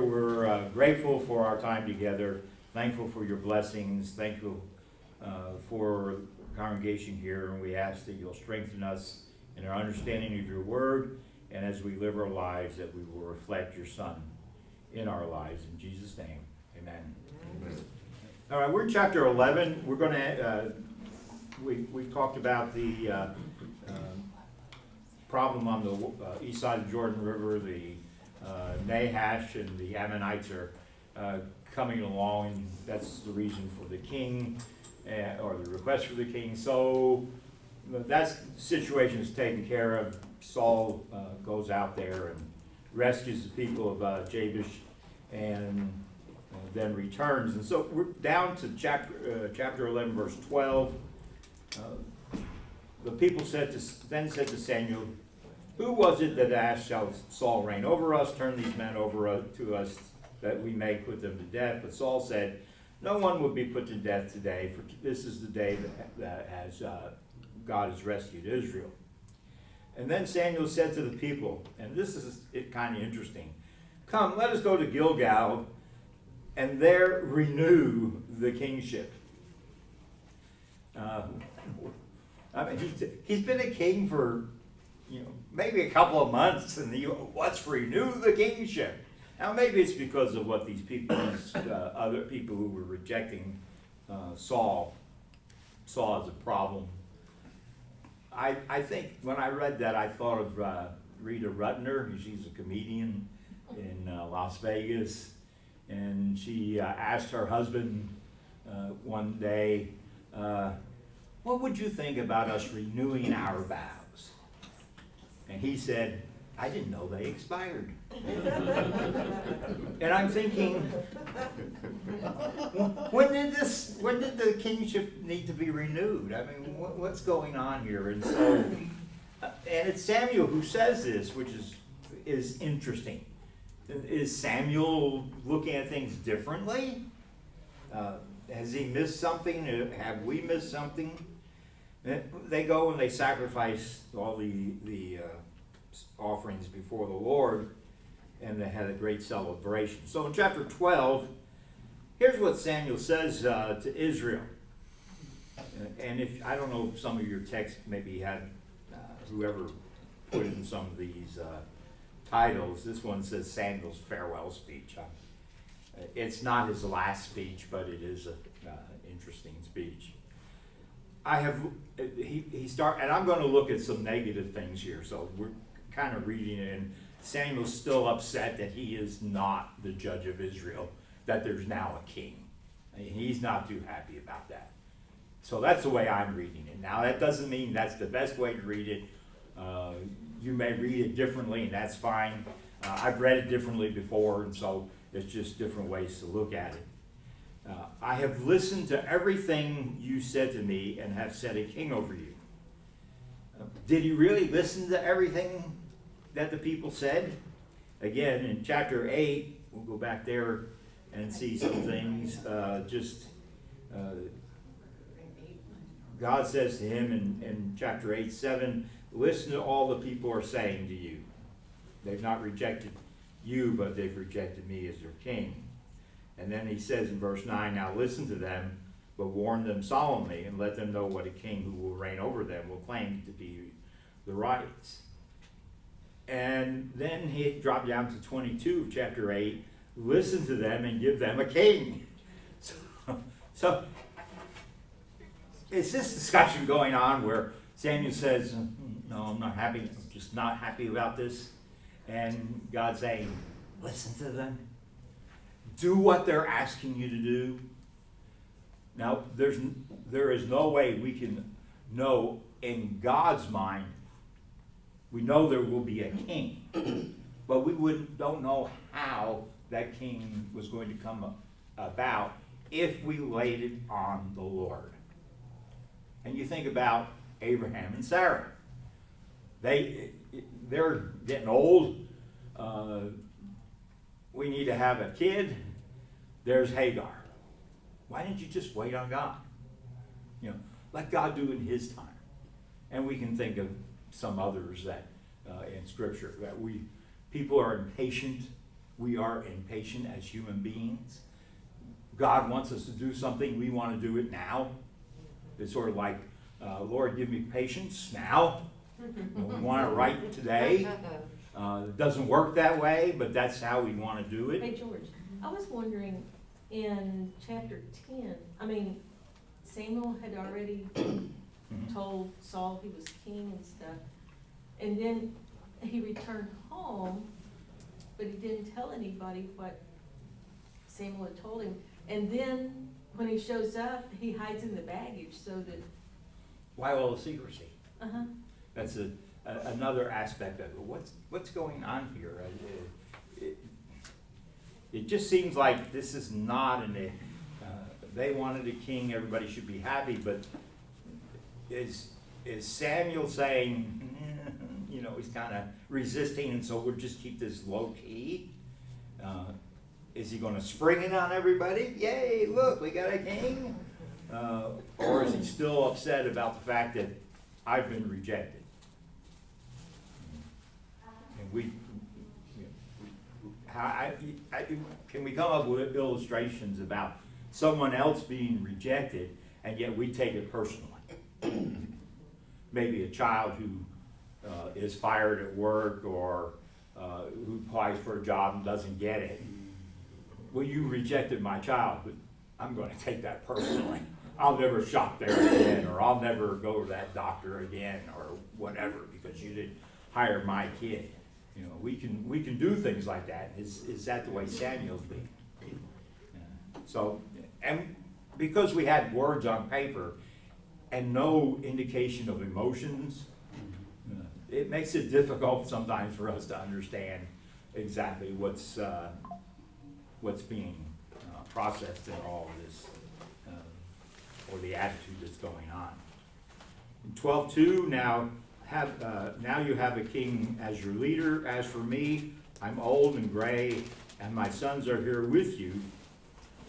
We're grateful for our time together, thankful for your blessings, thankful for the congregation here, and we ask that you'll strengthen us in our understanding of your word, and as we live our lives, that we will reflect your Son in our lives. In Jesus' name, amen. Amen. All right, we're in chapter 11. We're going to, we've talked about the problem on the east side of the Jordan River. The Nahash and the Ammonites are coming along, and that's the reason for the king, or the request for the king. So that situation is taken care of. Saul goes out there and rescues the people of Jabesh, and then returns. And so we're down to chapter 11, verse 12. The people then said to Samuel, "Who was it that asked, shall Saul reign over us? Turn these men over to us, that we may put them to death." But Saul said, "No one will be put to death today, for this is the day that God has rescued Israel." And then Samuel said to the people, and this is kind of interesting, "Come, let us go to Gilgal, and there renew the kingship." I mean, he's been a king for maybe a couple of months, and let's renew the kingship. Now, maybe it's because of what these people, other people who were rejecting Saul, saw as a problem. I think when I read that, I thought of Rita Rudner. She's a comedian in Las Vegas, and she asked her husband one day, "What would you think about us renewing our vows?" And he said, "I didn't know they expired." And I'm thinking, when did the kingship need to be renewed? I mean, what's going on here? And so, and it's Samuel who says this, which is interesting. Is Samuel looking at things differently? Has he missed something? Have we missed something? They go and they sacrifice all the offerings before the Lord, and they had a great celebration. So in chapter 12, here's what Samuel says to Israel. And if I don't know, if some of your text maybe had whoever put in some of these titles. This one says Samuel's farewell speech. It's not his last speech, but it is an interesting speech. And I'm going to look at some negative things here. So we're kind of reading it, and Samuel's still upset that he is not the judge of Israel, that there's now a king. And he's not too happy about that. So that's the way I'm reading it. Now, that doesn't mean that's the best way to read it. You may read it differently, and that's fine. I've read it differently before, and so it's just different ways to look at it. "I have listened to everything you said to me and have set a king over you." Did he really listen to everything that the people said? Again, in chapter 8, we'll go back there and see some things. God says to him in chapter 8:7, "Listen to all the people are saying to you. They've not rejected you, but they've rejected me as their king." And then he says in verse 9, "Now listen to them, but warn them solemnly, and let them know what a king who will reign over them will claim to be the rights." And then he dropped down to 22 of chapter 8, "Listen to them and give them a king." So it's this discussion going on where Samuel says, "No, I'm not happy. I'm just not happy about this." And God's saying, "Listen to them. Do what they're asking you to do." Now, there is no way we can know in God's mind. We know there will be a king, but we don't know how that king was going to come about if we laid it on the Lord. And you think about Abraham and Sarah. They're getting old. We need to have a kid. There's Hagar. Why didn't you just wait on God? Let God do it in his time. And we can think of some others that in Scripture that people are impatient We are impatient as human beings. God wants us to do something, we want to do it now. It's sort of like, Lord, give me patience now. We want it right today. It doesn't work that way, but that's how we want to do it. Hey, George, I was wondering, in chapter 10, Samuel had already told Saul he was king and stuff, and then he returned home, but he didn't tell anybody what Samuel had told him. And then when he shows up, he hides in the baggage so that. Why all the secrecy? Uh-huh. That's another aspect of it. What's going on here? It just seems like this is not they wanted a king, everybody should be happy, but is Samuel saying, he's kind of resisting, and so we'll just keep this low key? Is he going to spring it on everybody? Yay, look, we got a king? Or is he still upset about the fact that I've been rejected? And can we come up with illustrations about someone else being rejected, and yet we take it personally? Maybe a child who is fired at work, or who applies for a job and doesn't get it. Well, you rejected my child, but I'm going to take that personally. I'll never shop there again, or I'll never go to that doctor again, or whatever, because you didn't hire my kid. We can do things like that. Is that the way Samuel's being? And because we had words on paper and no indication of emotions, it makes it difficult sometimes for us to understand exactly what's being processed in all of this, or the attitude that's going on. In 12:2, now you have a king as your leader. As for me, I'm old and gray, and my sons are here with you.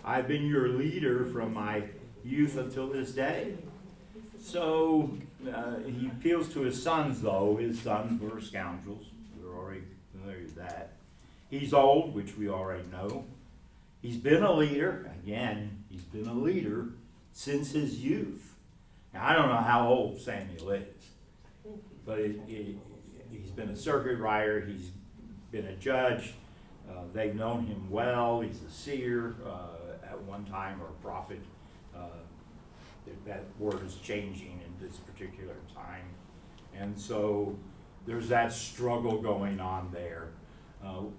I've been your leader from my youth until this day. So he appeals to his sons, though. His sons were scoundrels. We're already familiar with that. He's old, which we already know. He's been a leader. Again, he's been a leader since his youth. Now, I don't know how old Samuel is, but he's been a circuit rider. He's been a judge. They've known him well. He's a seer at one time, or a prophet. That word is changing in this particular time. And so there's that struggle going on there. I've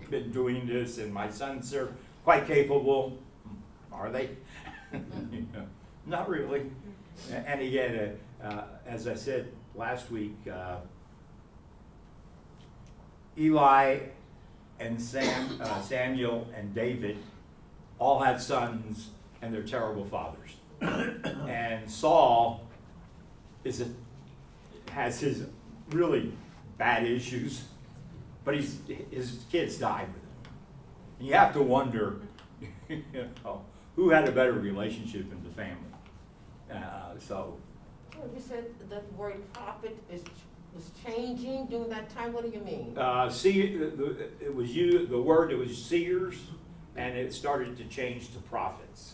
been doing this, and my sons are quite capable. Are they? Not really. And again, as I said last week, Eli and Samuel and David all had sons, and they're terrible fathers. And Saul has his really bad issues, but his kids died with him. And you have to wonder, who had a better relationship in the family? Well, you said that the word prophet was changing during that time. What do you mean? It was the word. It was seers, and it started to change to prophets.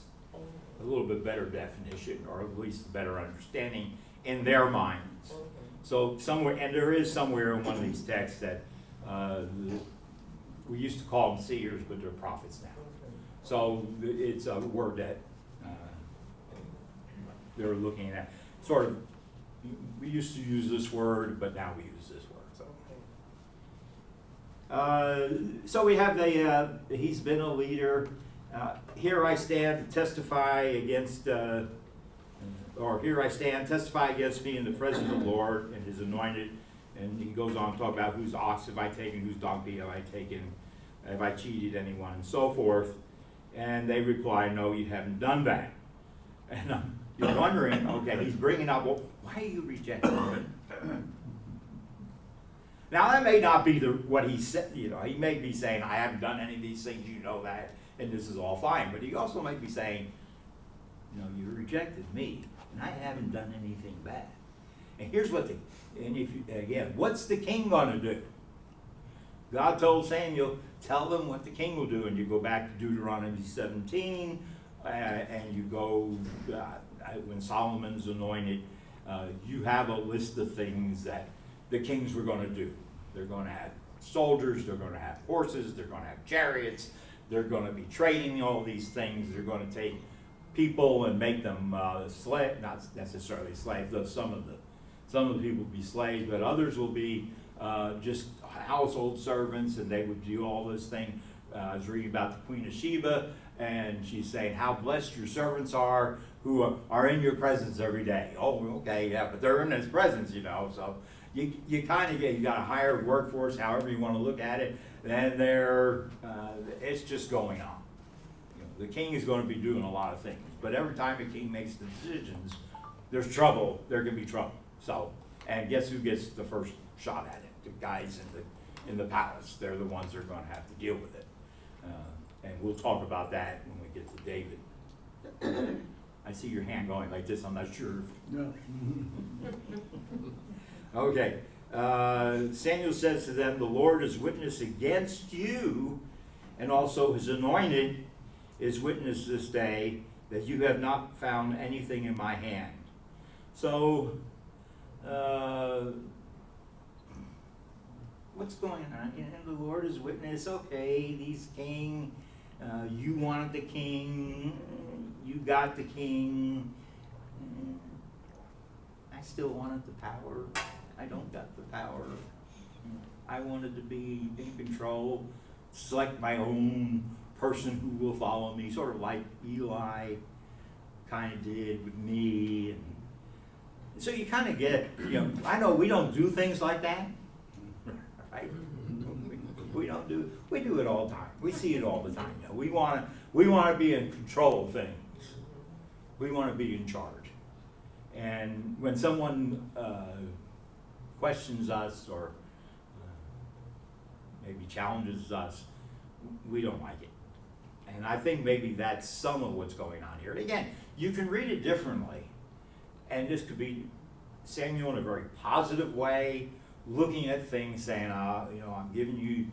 A little bit better definition, or at least a better understanding in their minds. Okay. So somewhere, and there is somewhere in one of these texts that we used to call them seers, but they're prophets now. Okay. So it's a word that they're looking at. Sort of, we used to use this word, but now we use this word. So we have he's been a leader. Here I stand to testify against, testify against me in the presence of the Lord and his anointed. And he goes on to talk about whose ox have I taken, whose donkey have I taken, have I cheated anyone, and so forth. And they reply, no, you haven't done that. And you're wondering, okay, he's bringing up, well, why are you rejecting me? Now, that may not be what he said. He may be saying, I haven't done any of these things, you know that, and this is all fine. But he also might be saying, you rejected me, and I haven't done anything bad. And here's what's the king going to do? God told Samuel, tell them what the king will do. And you go back to Deuteronomy 17, and you go, when Solomon's anointed, you have a list of things that the kings were going to do. They're going to have soldiers, they're going to have horses, they're going to have chariots, they're going to be trading all these things, they're going to take people and make them slave, not necessarily slaves, though some of the people will be slaves, but others will be just household servants, and they would do all this thing. I was reading about the Queen of Sheba, and she's saying how blessed your servants are who are in your presence every day. Oh, okay, yeah, but they're in his presence, you know, so you kind of get, you got a higher workforce, however you want to look at it, and it's just going on. You know, the king is going to be doing a lot of things, but every time a king makes the decisions, there's trouble, there can be trouble. So, and guess who gets the first shot at it? The guys in the palace. They're the ones that are going to have to deal with it. And we'll talk about that when we get to David. I see your hand going like this, I'm not sure. No. Okay. Samuel says to them, the Lord is witness against you, and also his anointed is witness this day that you have not found anything in my hand. So, what's going on? You know, the Lord is witness. Okay, these king, you wanted the king, you got the king. I still wanted the power. I don't got the power. I wanted to be in control, select my own person who will follow me, sort of like Eli kind of did with me. And so you kind of get, you know, I know we don't do things like that, right? We do it all the time. We see it all the time. You know, we want to be in control of things. We want to be in charge. And when someone questions us or maybe challenges us, we don't like it. And I think maybe that's some of what's going on here. And again, you can read it differently. And this could be Samuel in a very positive way, looking at things, saying, you know, I'm giving you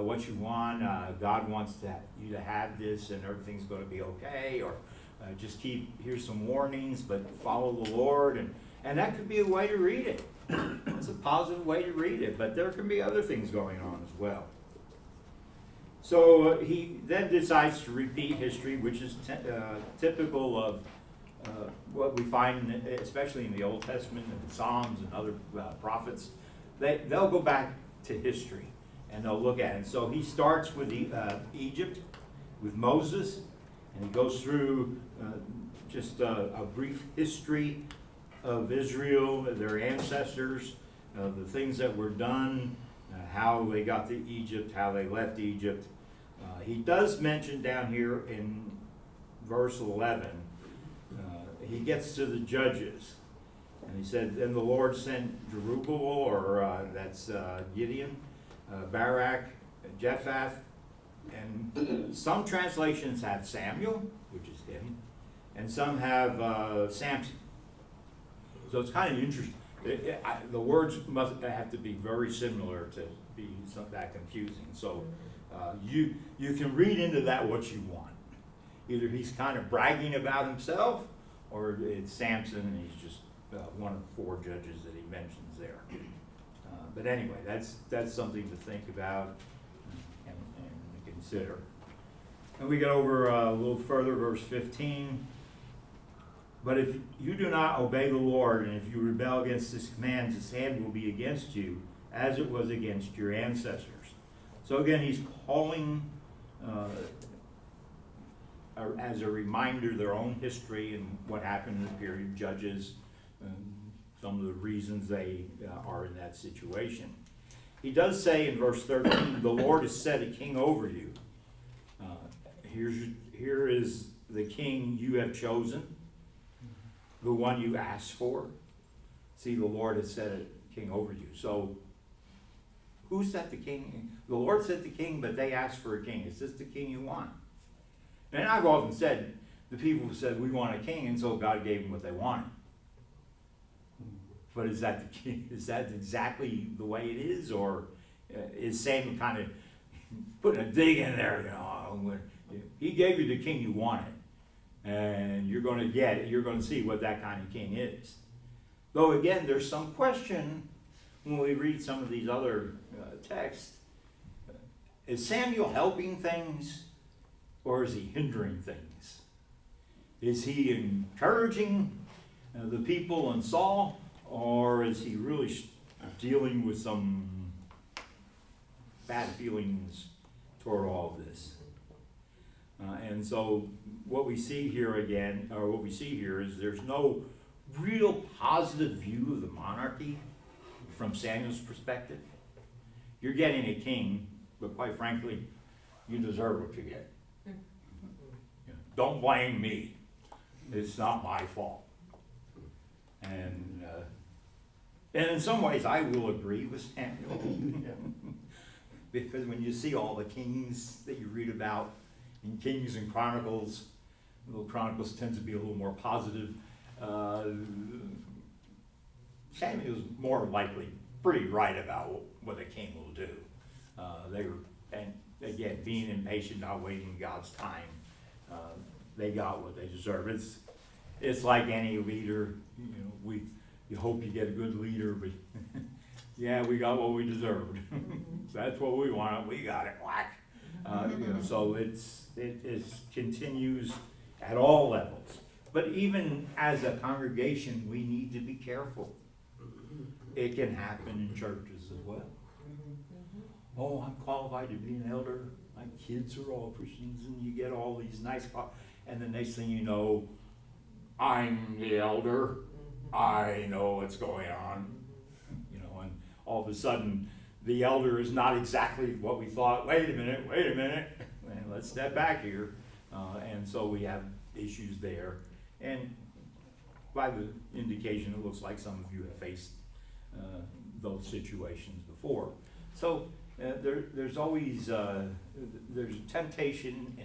what you want. God wants you to have this, and everything's going to be okay. Or just here's some warnings, but follow the Lord. And that could be a way to read it. It's a positive way to read it, but there can be other things going on as well. So he then decides to repeat history, which is typical of what we find, especially in the Old Testament and the Psalms and other prophets. They'll go back to history and they'll look at it. So he starts with Egypt, with Moses, and he goes through just a brief history of Israel, their ancestors, the things that were done, how they got to Egypt, how they left Egypt. He does mention down here in verse 11, he gets to the judges, and he said, then the Lord sent Jerubbaal, or that's Gideon, Barak, Jephthah, and some translations have Samuel, which is him, and some have Samson. So it's kind of interesting. The words must have to be very similar to be that confusing. So you can read into that what you want. Either he's kind of bragging about himself, or it's Samson and he's just one of 4 judges that he mentions there. But anyway, that's something to think about and consider. And we get over a little further, verse 15. But if you do not obey the Lord, and if you rebel against his commands, his hand will be against you, as it was against your ancestors. So again, he's calling, as a reminder, their own history and what happened in the period of Judges, some of the reasons they are in that situation. He does say in verse 13, the Lord has set a king over you. Here is the king you have chosen, the one you asked for. See, the Lord has set a king over you. So, who set the king? The Lord set the king, but they asked for a king. Is this the king you want? And I've often said, the people said, we want a king, and so God gave them what they wanted. But is that the king? Is that exactly the way it is? Or is Samuel kind of putting a dig in there, you know, he gave you the king you wanted, and you're going to get it, you're going to see what that kind of king is. Though again, there's some question when we read some of these other texts. Is Samuel helping things, or is he hindering things? Is he encouraging the people and Saul, or is he really dealing with some bad feelings toward all of this? And so what we see here again, or what we see here, is there's no real positive view of the monarchy from Samuel's perspective. You're getting a king, but quite frankly, you deserve what you get. Don't blame me. It's not my fault. And in some ways, I will agree with Samuel. Because when you see all the kings that you read about in Kings and Chronicles, the Chronicles tends to be a little more positive. Samuel's more likely pretty right about what a king will do. They were, and again, being impatient, not waiting God's time, they got what they deserve. It's like any leader, you know, you hope you get a good leader, but yeah, we got what we deserved. That's what we wanted, we got it, whack. You know, so it continues at all levels. But even as a congregation, we need to be careful. It can happen in churches as well. Oh, I'm qualified to be an elder. My kids are all Christians, and you get all these nice, and the next thing you know, I'm the elder. I know what's going on. You know, and all of a sudden, the elder is not exactly what we thought. Wait a minute, and let's step back here. And so we have issues there. And by the indication, it looks like some of you have faced those situations before. So there's always there's temptation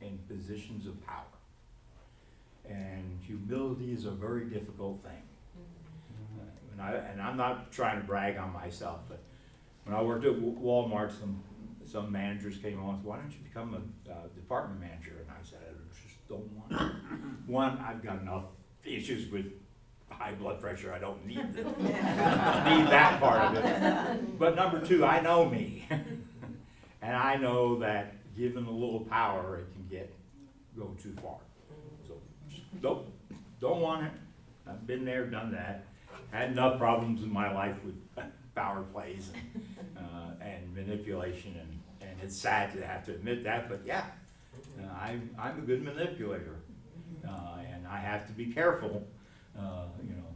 in positions of power, and humility is a very difficult thing. And I'm not trying to brag on myself, but when I worked at Walmart, some managers came on and said, "Why don't you become a department manager?" And I said, "I just don't want to." One, I've got enough issues with high blood pressure. I don't need that part of it. But number two, I know me. And I know that given a little power, it can go too far. So just don't want it. I've been there, done that. Had enough problems in my life with power plays and manipulation, and it's sad to have to admit that, but yeah, I'm a good manipulator, and I have to be careful, you know,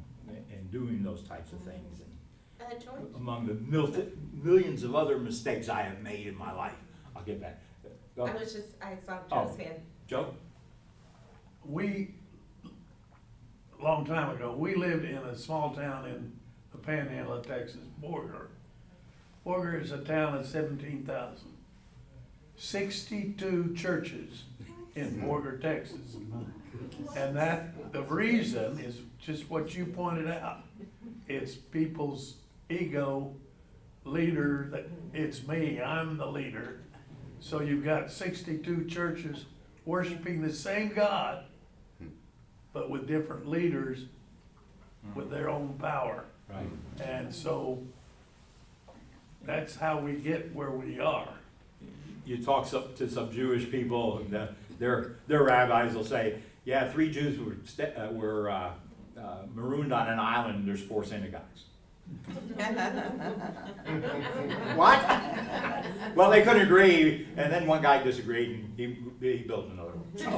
in doing those types of things. And George? among the millions of other mistakes I have made in my life, I'll get back. Go. I saw Joe's hand. Joe? A long time ago, we lived in a small town in the panhandle of Texas, Borger. Borger is a town of 17,000. 62 churches in Borger, Texas. And the reason is just what you pointed out. It's people's ego, leader, that it's me, I'm the leader. So you've got 62 churches worshiping the same God, but with different leaders with their own power. Right. And so that's how we get where we are. You talk to some Jewish people, and their rabbis will say, yeah, 3 Jews were marooned on an island, and there's 4 synagogues. What? Well, they couldn't agree, and then one guy disagreed, and he built another one. So,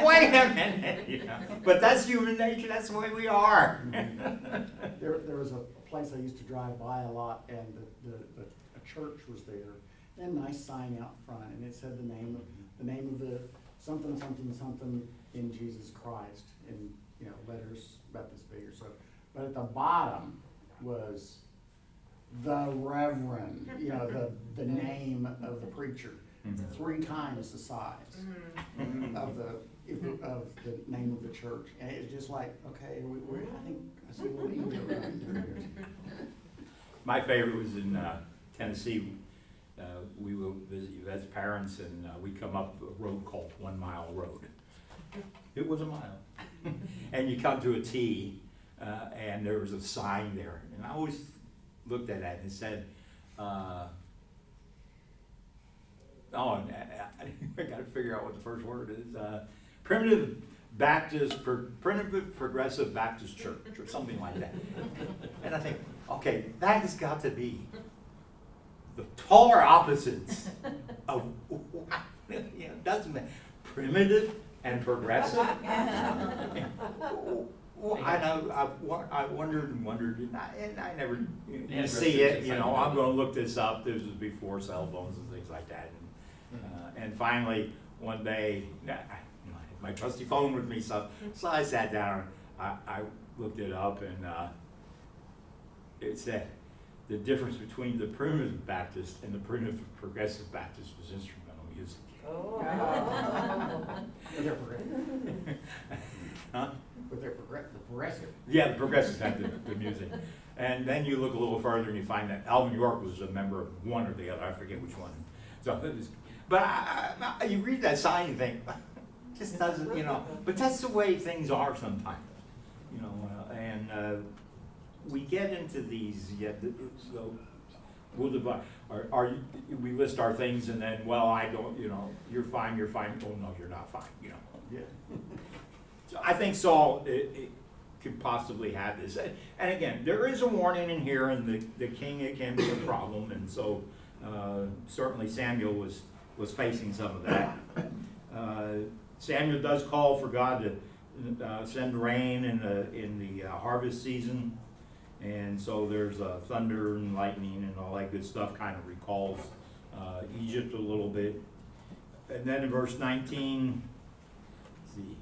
wait a minute, you know. But that's human nature. That's the way we are. There was a place I used to drive by a lot, and a church was there, and a nice sign out front, and it said the name of the something in Jesus Christ, in letters about this big or so. But at the bottom was the Reverend, the name of the preacher, 3 times the size of the name of the church, and it's just like, okay, I think I see what we need to do. My favorite was in Tennessee, we will visit Yvette's parents, and we come up a road called 1 Mile Road. It was a mile. And you come to a T, and there was a sign there, and I always looked at that and it said, I gotta figure out what the first word is, Primitive Progressive Baptist Church, or something like that. And I think, okay, that has got to be the polar opposites of, doesn't matter, primitive and progressive. I wondered and wondered, and I never, you see it, I'm gonna look this up. This was before cell phones and things like that. And finally, one day, I had my trusty phone with me, so I sat down, I looked it up, and it said the difference between the primitive Baptist and the primitive progressive Baptist was instrumental music. Oh. But they're progressive. Huh? But they're the progressive. Yeah, the progressives had the music. And then you look a little further and you find that Alvin York was a member of one or the other, I forget which one. So, but you read that sign and think, just doesn't, but that's the way things are sometimes, and we get into these, so we'll divide, we list our things and then, well, I don't, you're fine, oh no, you're not fine, Yeah. So I think Saul, it could possibly have this. And again, there is a warning in here, and the king, it can be a problem, and so certainly Samuel was facing some of that. Samuel does call for God to send rain in the harvest season, and so there's thunder and lightning and all that good stuff. Kind of recalls Egypt a little bit. And then in verse 19, let's see.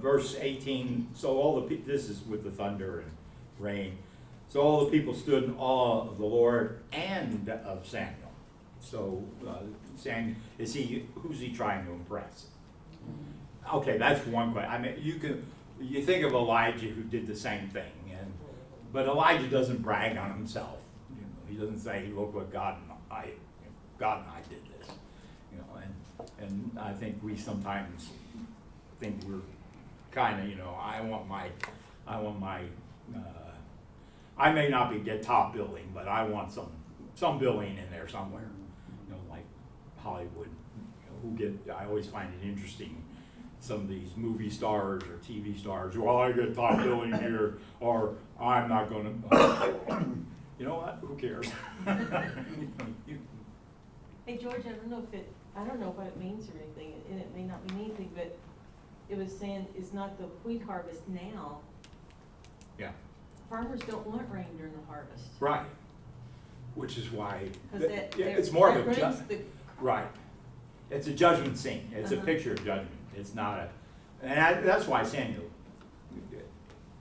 Verse 18, so all the this is with the thunder and rain. So all the people stood in awe of the Lord and of Samuel. So Samuel, who's he trying to impress? Okay, that's one question. I mean, you think of Elijah, who did the same thing, but Elijah doesn't brag on himself. He doesn't say, "Look what God and I did this." And I think we sometimes think we're kind of, I may not get top billing, but I want some billing in there somewhere, like Hollywood, I always find it interesting, some of these movie stars or TV stars, well, I get top billing here, or I'm not gonna, you know what, who cares? Hey, George, I don't know what it means or anything, and it may not mean anything, but it was saying, is not the wheat harvest now? Yeah. Farmers don't want rain during the harvest. Right, which is why, 'Cause it's more of a, ruins the, right, it's a judgment scene, it's a picture of judgment, it's not that's why Samuel,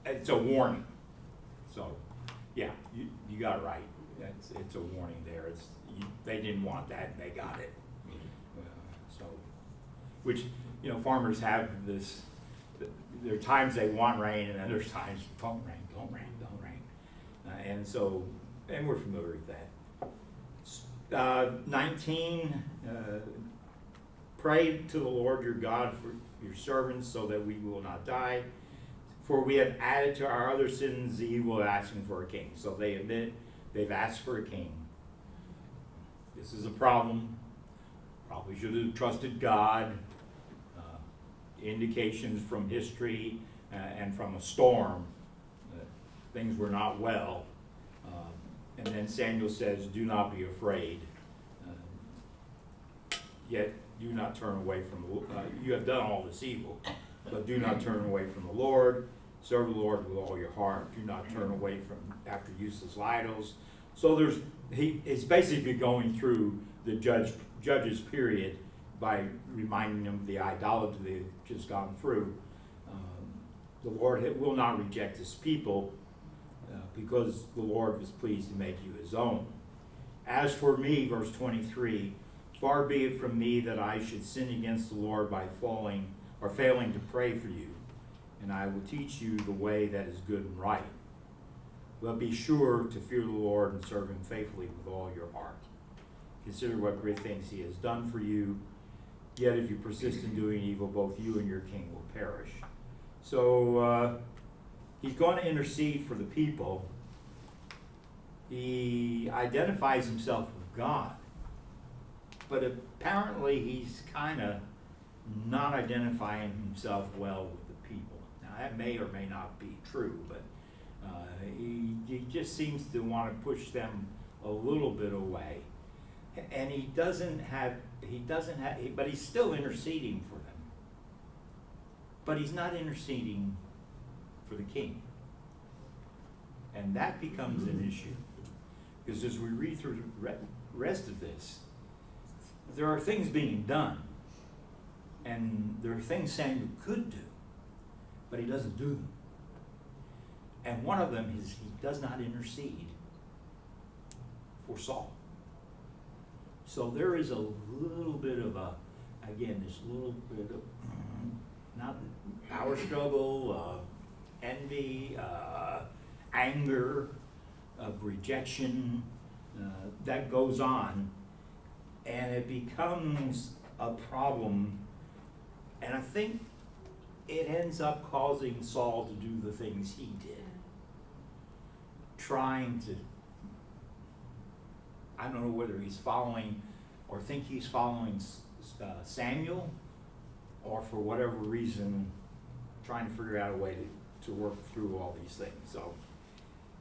it's a warning. So, yeah, you got it right, it's a warning there, they didn't want that, and they got it. So, which, farmers have this, there are times they want rain, and then there's times, don't rain. And we're familiar with that. 19, pray to the Lord your God for your servants so that we will not die. For we have added to our other sins the evil of asking for a king. So they admit they've asked for a king. This is a problem. Probably should have trusted God. Indications from history and from a storm, things were not well. And then Samuel says, do not be afraid, yet do not turn away from you have done all this evil, but do not turn away from the Lord. Serve the Lord with all your heart. Do not turn away from after useless idols. So he's basically going through the judges period by reminding them of the idolatry they've just gone through. The Lord will not reject his people because the Lord was pleased to make you his own. As for me, verse 23, far be it from me that I should sin against the Lord by failing to pray for you, and I will teach you the way that is good and right. But be sure to fear the Lord and serve him faithfully with all your heart. Consider what great things he has done for you. Yet if you persist in doing evil, both you and your king will perish. So he's going to intercede for the people. He identifies himself with God. But apparently he's kind of not identifying himself well with the people. Now that may or may not be true, but he just seems to want to push them a little bit away. And but he's still interceding for them. But he's not interceding for the king. And that becomes an issue. Because as we read through the rest of this, there are things being done. And there are things Samuel could do, but he doesn't do them. And one of them is he does not intercede for Saul. So there is a little bit of this little bit of, not power struggle, envy, anger, of rejection, that goes on. And it becomes a problem. And I think it ends up causing Saul to do the things he did. Trying to, I don't know whether he's following or think he's following Samuel, or for whatever reason, trying to figure out a way to work through all these things. So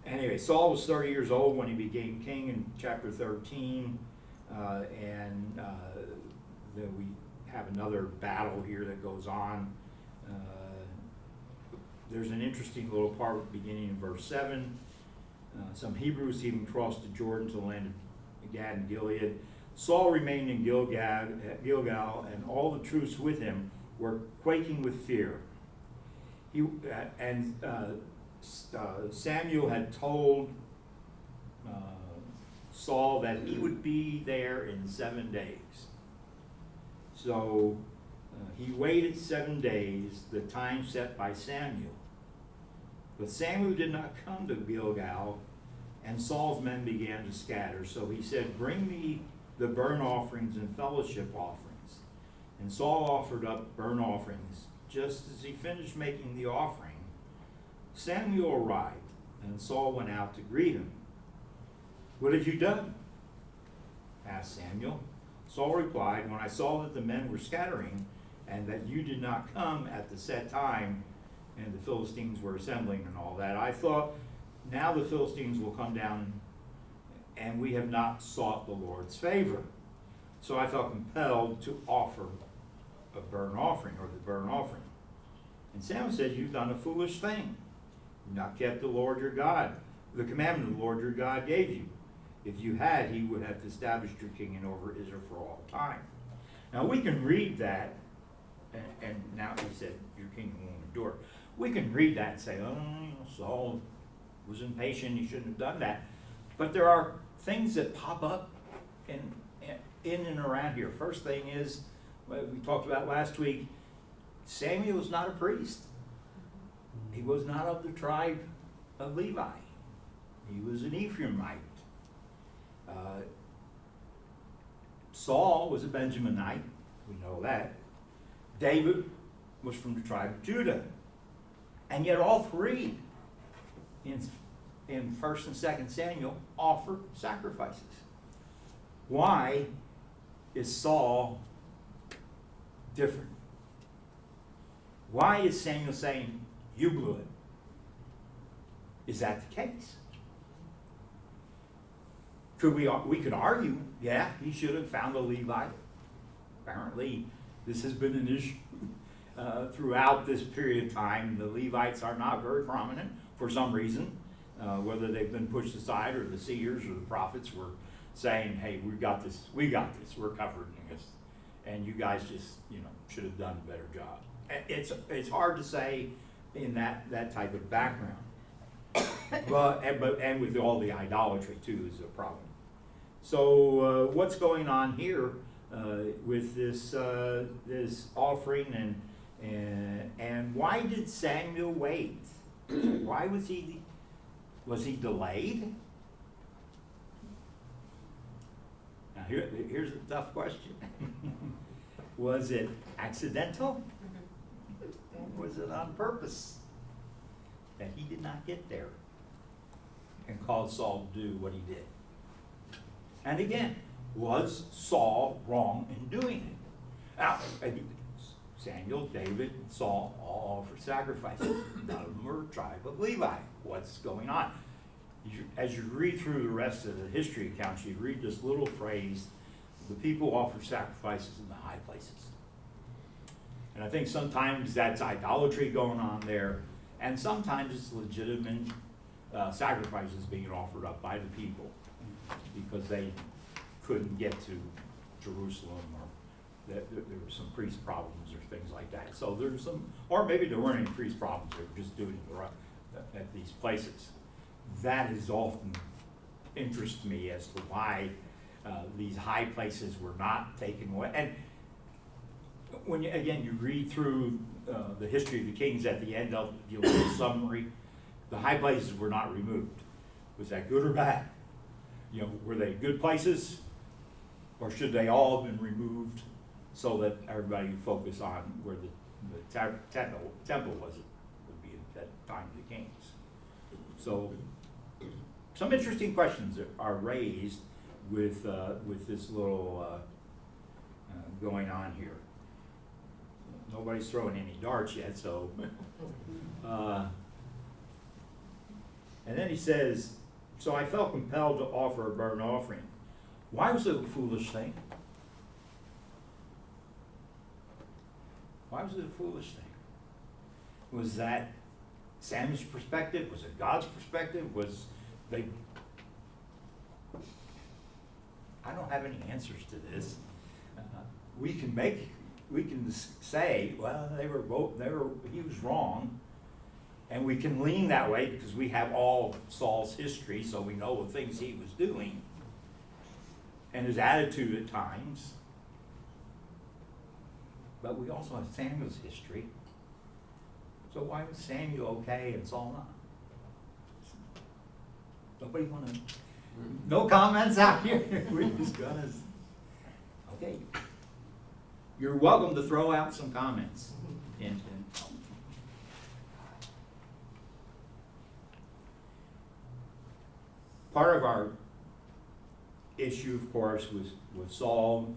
anyway, Saul was 30 years old when he became king in chapter 13. Then we have another battle here that goes on. There's an interesting little part beginning in verse 7. Some Hebrews even crossed the Jordan to the land of Gad and Gilead. Saul remained in Gilgal, and all the troops with him were quaking with fear. Samuel had told Saul that he would be there in 7 days. So he waited 7 days, the time set by Samuel. But Samuel did not come to Gilgal, and Saul's men began to scatter. So he said, "Bring me the burnt offerings and fellowship offerings." And Saul offered up burnt offerings. Just as he finished making the offering, Samuel arrived, and Saul went out to greet him. "What have you done?" asked Samuel. Saul replied, "When I saw that the men were scattering, and that you did not come at the set time, and the Philistines were assembling and all that, I thought, now the Philistines will come down, and we have not sought the Lord's favor. So I felt compelled to offer a burnt offering," or the burnt offering. And Samuel said, "You've done a foolish thing. You've not kept the Lord your God, the commandment the Lord your God gave you. If you had, he would have established your king over Israel for all time." Now we can read that, and now he said, "Your kingdom won't endure." We can read that and say, Saul was impatient, he shouldn't have done that. But there are things that pop up in and around here. First thing is, what we talked about last week, Samuel was not a priest. He was not of the tribe of Levi. He was an Ephraimite. Saul was a Benjaminite, we know that. David was from the tribe of Judah. And yet all three in 1st and 2nd Samuel offer sacrifices. Why is Saul different? Why is Samuel saying, "You blew it"? Is that the case? We could argue, yeah, he should have found a Levite. Apparently, this has been an issue throughout this period of time. The Levites are not very prominent for some reason, whether they've been pushed aside or the seers or the prophets were saying, "Hey, we got this, we're covered in this, and you guys just, should have done a better job." It's hard to say in that type of background. And with all the idolatry too is a problem. So what's going on here with this offering, and why did Samuel wait? Why was he Was he delayed? Now here's a tough question. Was it accidental? Or was it on purpose that he did not get there and caused Saul to do what he did? And again, was Saul wrong in doing it? Now, Samuel, David, and Saul all offered sacrifices. None of them were tribe of Levi. What's going on? As you read through the rest of the history accounts, you read this little phrase, the people offered sacrifices in the high places. And I think sometimes that's idolatry going on there, and sometimes it's legitimate sacrifices being offered up by the people because they couldn't get to Jerusalem, or there were some priest problems or things like that. So there's some, or maybe there weren't any priest problems, they were just doing it right at these places. That has often interested me as to why these high places were not taken away. And when you, again, you read through the history of the kings at the end of the little summary, the high places were not removed. Was that good or bad? You know, were they good places, or should they all have been removed so that everybody would focus on where the temple was? It would be at that time of the kings. So some interesting questions are raised with this little going on here. Nobody's throwing any darts yet, so. And then he says, so I felt compelled to offer a burnt offering. Why was it a foolish thing? Why was it a foolish thing? Was that Samuel's perspective? Was it God's perspective? Was they? I don't have any answers to this. We can say, well, he was wrong, and we can lean that way because we have all of Saul's history, so we know the things he was doing and his attitude at times. But we also have Samuel's history. So why was Samuel okay and Saul not? Nobody want to? No comments out here. We're just gonna. Okay. You're welcome to throw out some comments. Part of our issue, of course, with Saul.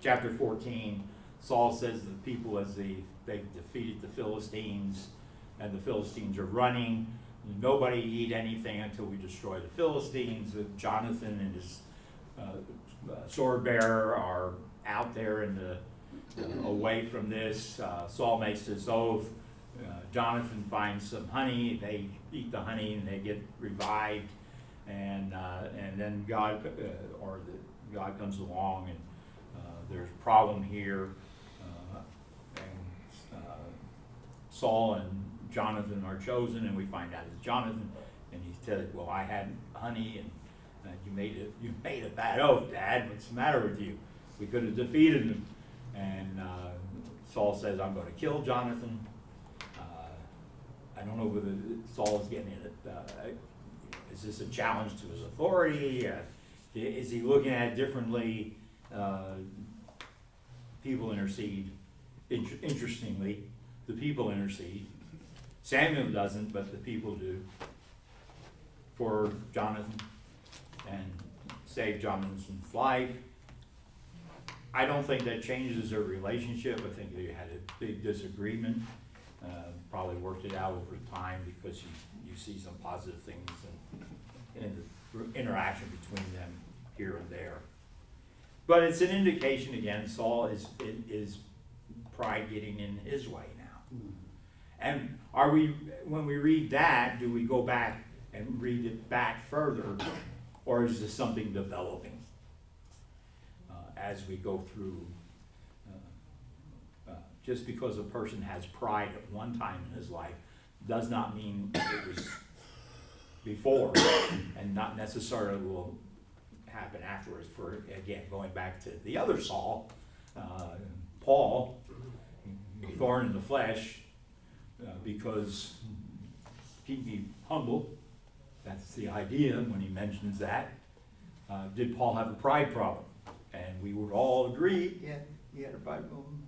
Chapter 14, Saul says to the people as they defeated the Philistines, and the Philistines are running. Nobody eat anything until we destroy the Philistines. Jonathan and his sword bearer are out there in the away from this. Saul makes this oath. Jonathan finds some honey. They eat the honey and they get revived. And then God comes along, and there's a problem here. Saul and Jonathan are chosen, and we find out it's Jonathan, and he said, well, I had honey, and you made a bad oath, Dad. What's the matter with you? We could have defeated him. And Saul says, I'm going to kill Jonathan. I don't know whether Saul is getting it. Is this a challenge to his authority? Is he looking at it differently? People intercede. Interestingly, the people intercede. Samuel doesn't, but the people do for Jonathan and save Jonathan's life. I don't think that changes their relationship. I think they had a big disagreement. Probably worked it out over time because you see some positive things in the interaction between them here and there. But it's an indication again, Saul is pride getting in his way now. And when we read that, do we go back and read it back further, or is this something developing as we go through? Just because a person has pride at one time in his life does not mean it was before, and not necessarily will happen afterwards. For again, going back to the other Saul, Paul, thorn in the flesh, because keep me humble, That's the idea when he mentions that. Did Paul have a pride problem? And we would all agree, yeah, he had a pride problem.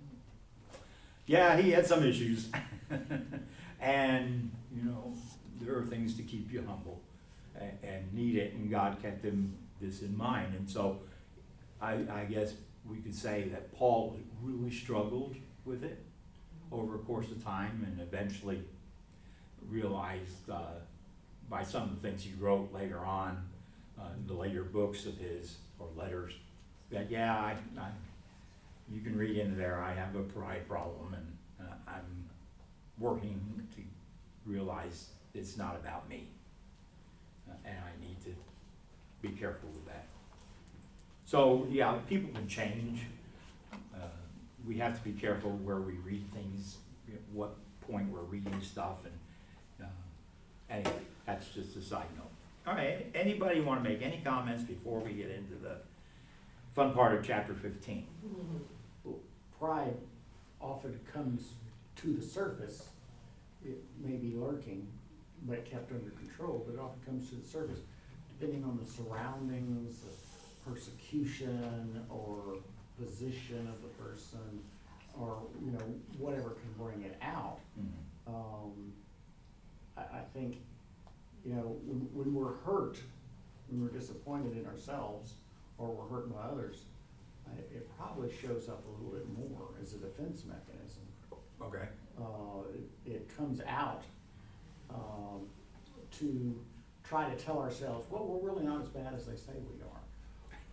Yeah, he had some issues. And, you know, there are things to keep you humble and need it, and God kept him this in mind. And so I guess we could say that Paul really struggled with it over a course of time, and eventually realized by some of the things he wrote later on, in the later books of his, or letters, that yeah, you can read into there, I have a pride problem, and I'm working to realize it's not about me, and I need to be careful with that. So yeah, people can change. We have to be careful where we read things, what point we're reading stuff, and anyway, that's just a side note. All right, anybody want to make any comments before we get into the fun part of chapter 15? Well, pride often comes to the surface. It may be lurking, but kept under control, but it often comes to the surface depending on the surroundings, the persecution or position of the person, or, you know, whatever can bring it out. I think, you know, when we're hurt, when we're disappointed in ourselves, or we're hurt by others, it probably shows up a little bit more as a defense mechanism. Okay. It comes out to try to tell ourselves, well, we're really not as bad as they say we are.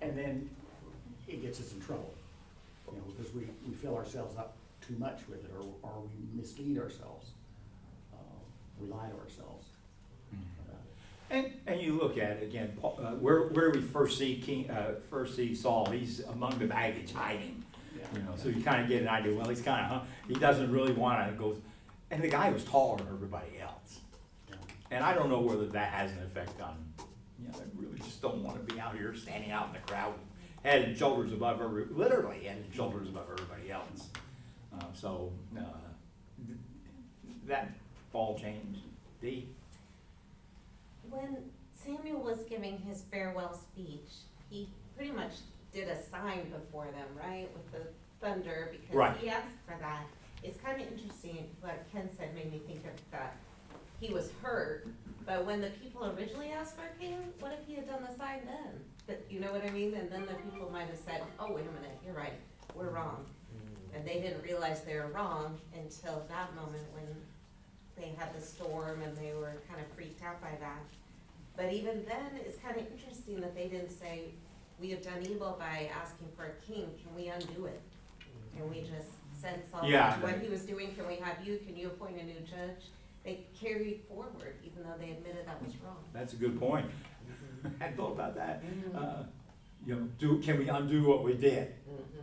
And then it gets us in trouble, you know, because we fill ourselves up too much with it, or we mislead ourselves. We lie to ourselves. And you look at it again, Paul, where do we first see Saul? He's among the baggage, hiding. Yeah. You know, so you kind of get an idea. Well, he's kind of he doesn't really want to go. And the guy was taller than everybody else. Yeah. And I don't know whether that has an effect on. You know, I really just don't want to be out here standing out in the crowd, head and shoulders above literally head and shoulders above everybody else. That all changed. When Samuel was giving his farewell speech, he pretty much did a sign before them, right, with the thunder, because Right. he asked for that. It's kind of interesting, what Ken said made me think of that. He was hurt, but when the people originally asked for a king, what if he had done the sign then? But you know what I mean? And then the people might have said, oh, wait a minute, you're right, we're wrong. And they didn't realize they were wrong until that moment when they had the storm and they were kind of freaked out by that. But even then, it's kind of interesting that they didn't say, we have done evil by asking for a king, can we undo it? Can we just send Saul Yeah. to what he was doing, can we have you, can you appoint a new judge? They carried forward, even though they admitted that was wrong. That's a good point. I hadn't thought about that. You know, can we undo what we did?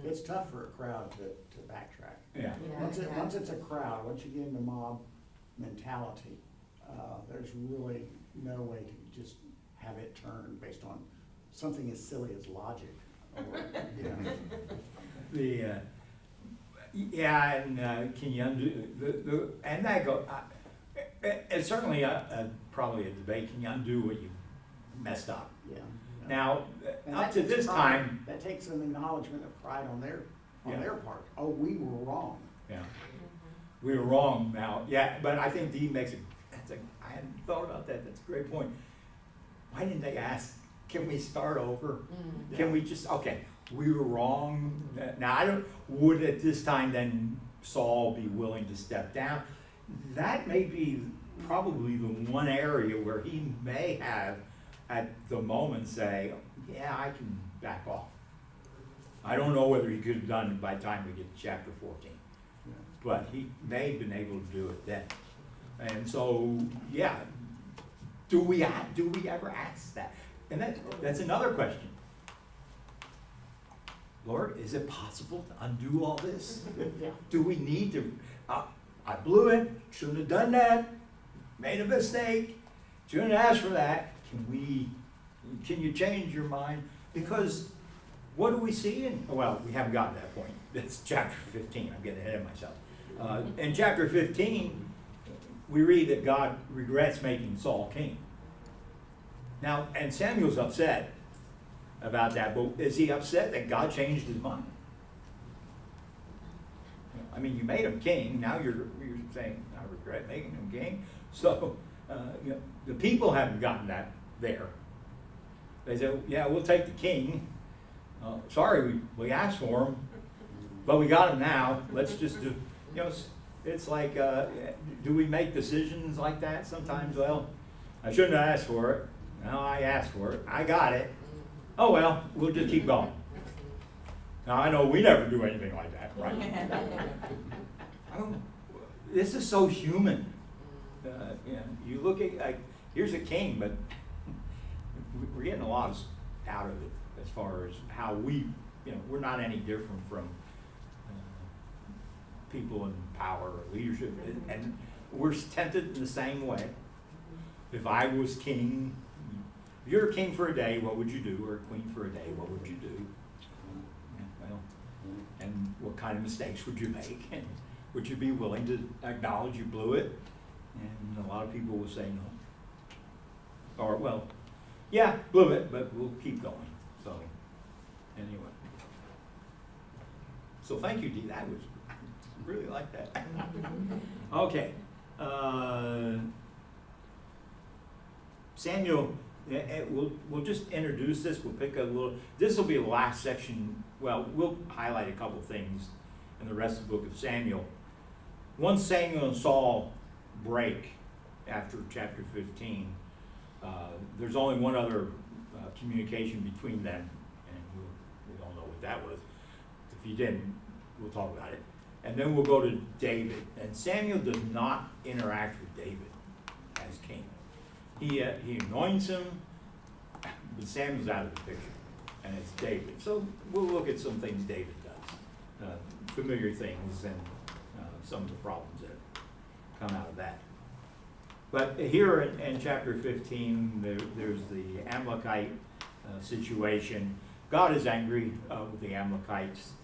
It's tough for a crowd to backtrack. Yeah. Yeah. Once it's a crowd, once you get into mob mentality, there's really no way to just have it turned based on something as silly as logic. Or, you know. And can you undo and that go? It's certainly probably a debate. Can you undo what you messed up? Yeah. Now, And up that to takes this pride. time, That takes an acknowledgement of pride on their Yeah. part. Oh, we were wrong. yeah, we were wrong. Now, yeah, but I think Dee makes I hadn't thought about that. That's a great point. Why didn't they ask? Can we start over? Can we just we were wrong. Now would at this time then Saul be willing to step down? That may be probably the one area where he may have at the moment say, yeah, I can back off. I don't know whether he could have done it by the time we get to chapter 14, Yeah. but he may have been able to do it then. And so, yeah, do we ever ask that? And that's another question. Lord, is it possible to undo all this? Yeah. Do we need to, I blew it, shouldn't have done that, made a mistake, shouldn't have asked for that. Can you change your mind? Because what do we see we haven't gotten to that point. That's chapter 15, I'm getting ahead of myself. In chapter 15, we read that God regrets making Saul king. Now, and Samuel's upset about that, but is he upset that God changed his mind? I mean, you made him king, now you're saying, I regret making him king. So, the people haven't gotten that there. They said, yeah, we'll take the king. Sorry, we asked for him, but we got him now. Let's just do, it's like, do we make decisions like that sometimes? Well, I shouldn't have asked for it. No, I asked for it. I got it. Oh, well, we'll just keep going. Now, I know we never do anything like that, right? This is so human. You look at, like, here's a king, but we're getting a lot out of it as far as how we, we're not any different from people in power or leadership, and we're tempted in the same way. If I was king, if you're a king for a day, what would you do? Or a queen for a day, what would you do? Well, and what kind of mistakes would you make? And would you be willing to acknowledge you blew it? And a lot of people will say no. Or, well, yeah, blew it, but we'll keep going. So, anyway. So thank you, Dee. That was really like that. Okay. Samuel, we'll just introduce this. We'll pick a little. This will be the last section. Well, we'll highlight a couple things in the rest of the book of Samuel. Once Samuel and Saul break after chapter 15, there's only one other communication between them, and we all know what that was. If you didn't, we'll talk about it. And then we'll go to David. And Samuel does not interact with David as king. He anoints him, but Samuel's out of the picture, and it's David. So we'll look at some things David does, familiar things, and some of the problems that come out of that. But here in chapter 15, there's the Amalekite situation. God is angry with the Amalekites.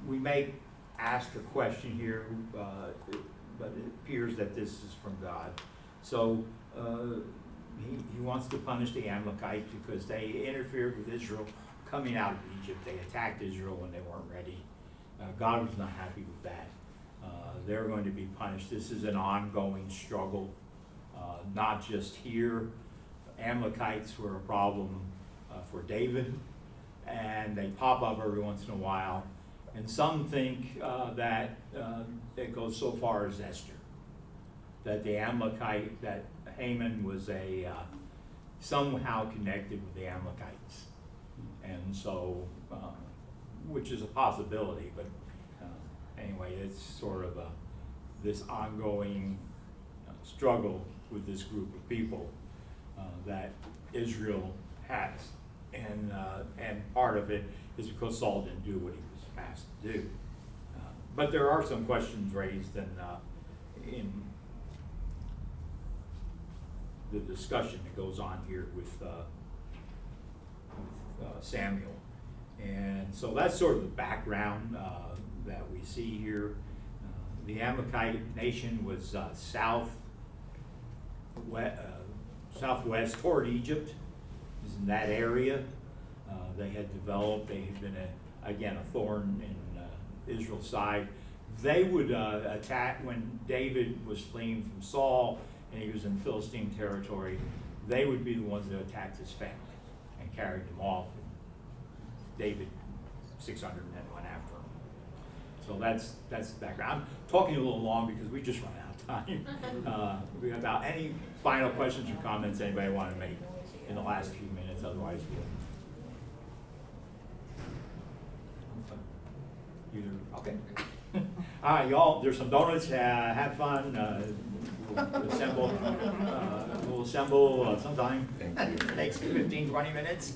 We may ask a question here, but it appears that this is from God. So he wants to punish the Amalekites because they interfered with Israel coming out of Egypt. They attacked Israel when they weren't ready. God was not happy with that. They're going to be punished. This is an ongoing struggle, not just here. Amalekites were a problem for David, and they pop up every once in a while. And some think that it goes so far as Esther, that the Amalekite, that Haman was somehow connected with the Amalekites. And so, which is a possibility, but anyway, it's sort of this ongoing struggle with this group of people that Israel has. And part of it is because Saul didn't do what he was asked to do. But there are some questions raised in the discussion that goes on here with Samuel. And so that's sort of the background that we see here. The Amalekite nation was southwest toward Egypt, is in that area. They had developed, they had been, again, a thorn in Israel's side. They would attack when David was fleeing from Saul and he was in Philistine territory. They would be the ones that attacked his family and carried them off. David, 600 men went after him. So that's the background. I'm talking a little long because we just run out of time. We have about any final questions or comments anybody want to make in the last few minutes, otherwise we'll okay. All right, y'all, there's some donuts, have fun, we'll assemble sometime. Takes 15, 20 minutes.